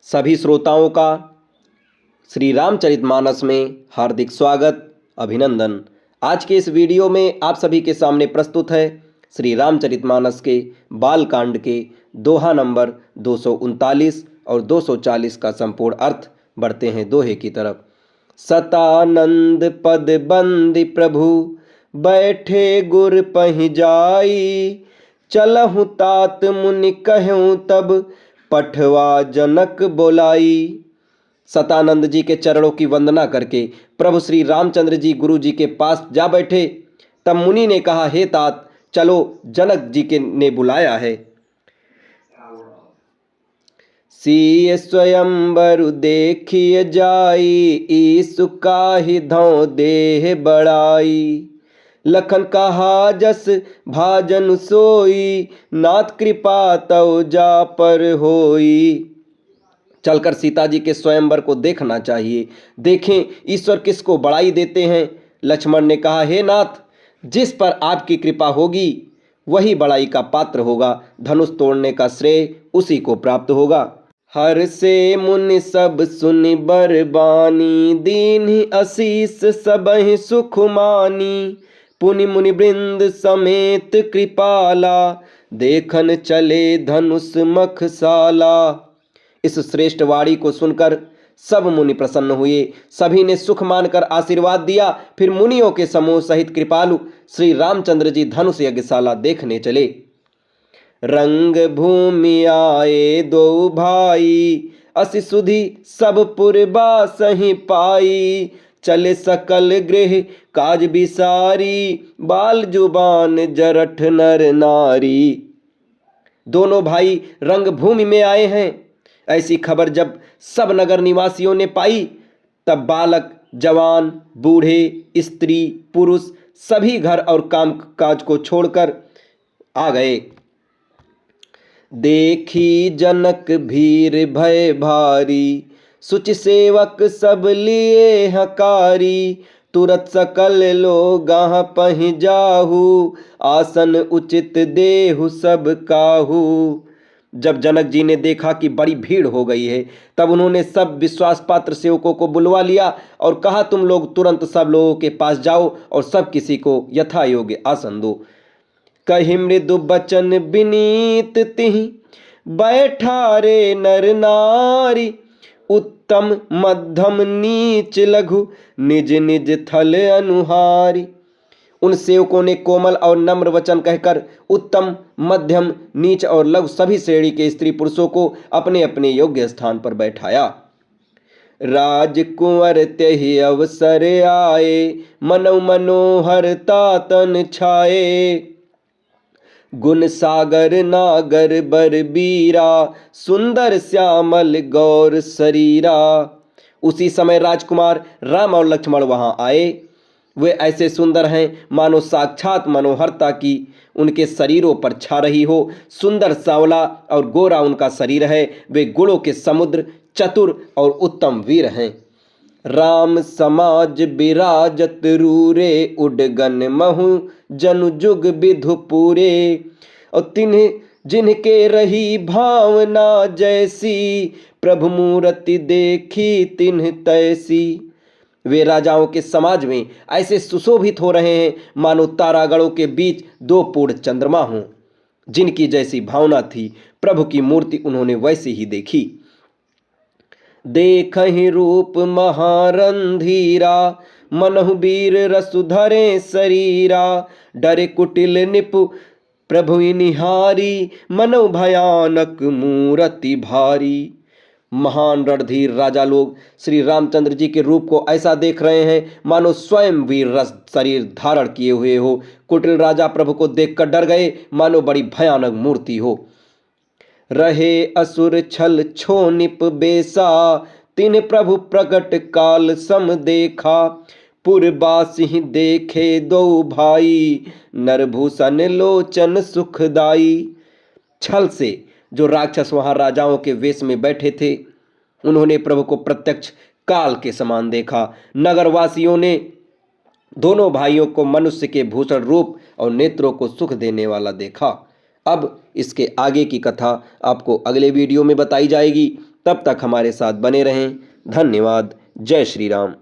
सभी श्रोताओं का श्री रामचरितमानस में हार्दिक स्वागत, अभिनंदन। आज के इस वीडियो में आप सभी के सामने प्रस्तुत है श्री रामचरितमानस के बालकांड के दोहा नंबर 239 और 240 का संपूर्ण अर्थ। बढ़ते हैं दोहे की तरफ। सतानंद पद बंदी प्रभु बैठे गुर पहि जाई, चलहु तात मुनि कहूँ तब पठवा जनक बोलाई। सतानंद जी के चरणों की वंदना करके प्रभु श्री रामचंद्र जी गुरु जी के पास जा बैठे। तब मुनि ने कहा, हे तात, चलो, जनक जी के ने बुलाया है। सीय स्वयंवर देखिए जाई, ईसु काहि धौ देह बड़ाई। लखन कहा जस भाजन सोई, नाथ कृपा तव जा पर होई। चलकर सीता जी के स्वयंवर को देखना चाहिए। देखें ईश्वर किसको बड़ाई देते हैं। लक्ष्मण ने कहा, हे नाथ, जिस पर आपकी कृपा होगी वही बड़ाई का पात्र होगा। धनुष तोड़ने का श्रेय उसी को प्राप्त होगा। हर से मुनि सब सुनि बरबानी, दीन्हि असीस सबहि सुख मानी। पुनि मुनि वृंद समेत कृपाला, देखन चले धनुष मखसाला। इस श्रेष्ठ वाणी को सुनकर सब मुनि प्रसन्न हुए। सभी ने सुख मानकर आशीर्वाद दिया। फिर मुनियों के समूह सहित कृपालु श्री रामचंद्र जी धनुष यज्ञशाला देखने चले। रंग भूमि आए दो भाई, असि सुधि सब पुरबा सही पाई। चले सकल गृह काज बिसारी, बाल जुबान जरठ नर नारी। दोनों भाई रंग भूमि में आए हैं। ऐसी खबर जब सब नगर निवासियों ने पाई, तब बालक, जवान, बूढ़े, स्त्री, पुरुष सभी घर और काम काज को छोड़कर आ गए। देखी जनक भीर भय भारी, सुचि सेवक सब लिए हकारी। तुरत सकल लोग पहि जाहू, आसन उचित देहु सब काहू। जब जनक जी ने देखा कि बड़ी भीड़ हो गई है, तब उन्होंने सब विश्वास पात्र सेवकों को बुलवा लिया और कहा, तुम लोग तुरंत सब लोगों के पास जाओ और सब किसी को यथा योग्य आसन दो। कहि मृदु बचन विनीत तिहि, बैठा रे नर नारी। उत्तम मध्यम नीच लघु, निज निज थल अनुहारी। उन सेवकों ने कोमल और नम्र वचन कहकर उत्तम, मध्यम, नीच और लघु सभी श्रेणी के स्त्री पुरुषों को अपने अपने योग्य स्थान पर बैठाया। राजकुंवर त्यहि अवसर आए, मनौ मनोहर तातन छाए। गुण सागर नागर बर बीरा, सुंदर श्यामल गौर शरीरा। उसी समय राजकुमार राम और लक्ष्मण वहां आए। वे ऐसे सुंदर हैं मानो साक्षात मनोहरता की उनके शरीरों पर छा रही हो। सुंदर सांवला और गोरा उनका शरीर है। वे गुणों के समुद्र, चतुर और उत्तम वीर हैं। राम समाज बिराजत रूरे, उडगन महु जनु जुग विधु पूरे। और तिन्ह जिनके रही भावना जैसी, प्रभु मूर्ति देखी तिन्ह तैसी। वे राजाओं के समाज में ऐसे सुशोभित हो रहे हैं मानो तारागणों के बीच दो पूर्ण चंद्रमा हों। जिनकी जैसी भावना थी, प्रभु की मूर्ति उन्होंने वैसी ही देखी। देखहि रूप महारंधीरा, मनहु वीर रसु धरे शरीरा। डरे कुटिल निपु प्रभु निहारी, मनहु भयानक मूर्ति भारी। महान रणधीर राजा लोग श्री रामचंद्र जी के रूप को ऐसा देख रहे हैं मानो स्वयं वीर रस शरीर धारण किए हुए हो। कुटिल राजा प्रभु को देखकर डर गए, मानो बड़ी भयानक मूर्ति हो। रहे असुर छल छो निप बेसा, तिन प्रभु प्रकट काल सम देखा। पुरबासिहि देखे दो भाई, नरभूषण लोचन सुखदाई। छल से जो राक्षस वहां राजाओं के वेश में बैठे थे, उन्होंने प्रभु को प्रत्यक्ष काल के समान देखा। नगरवासियों ने दोनों भाइयों को मनुष्य के भूषण रूप और नेत्रों को सुख देने वाला देखा। अब इसके आगे की कथा आपको अगले वीडियो में बताई जाएगी। तब तक हमारे साथ बने रहें। धन्यवाद। जय श्री राम।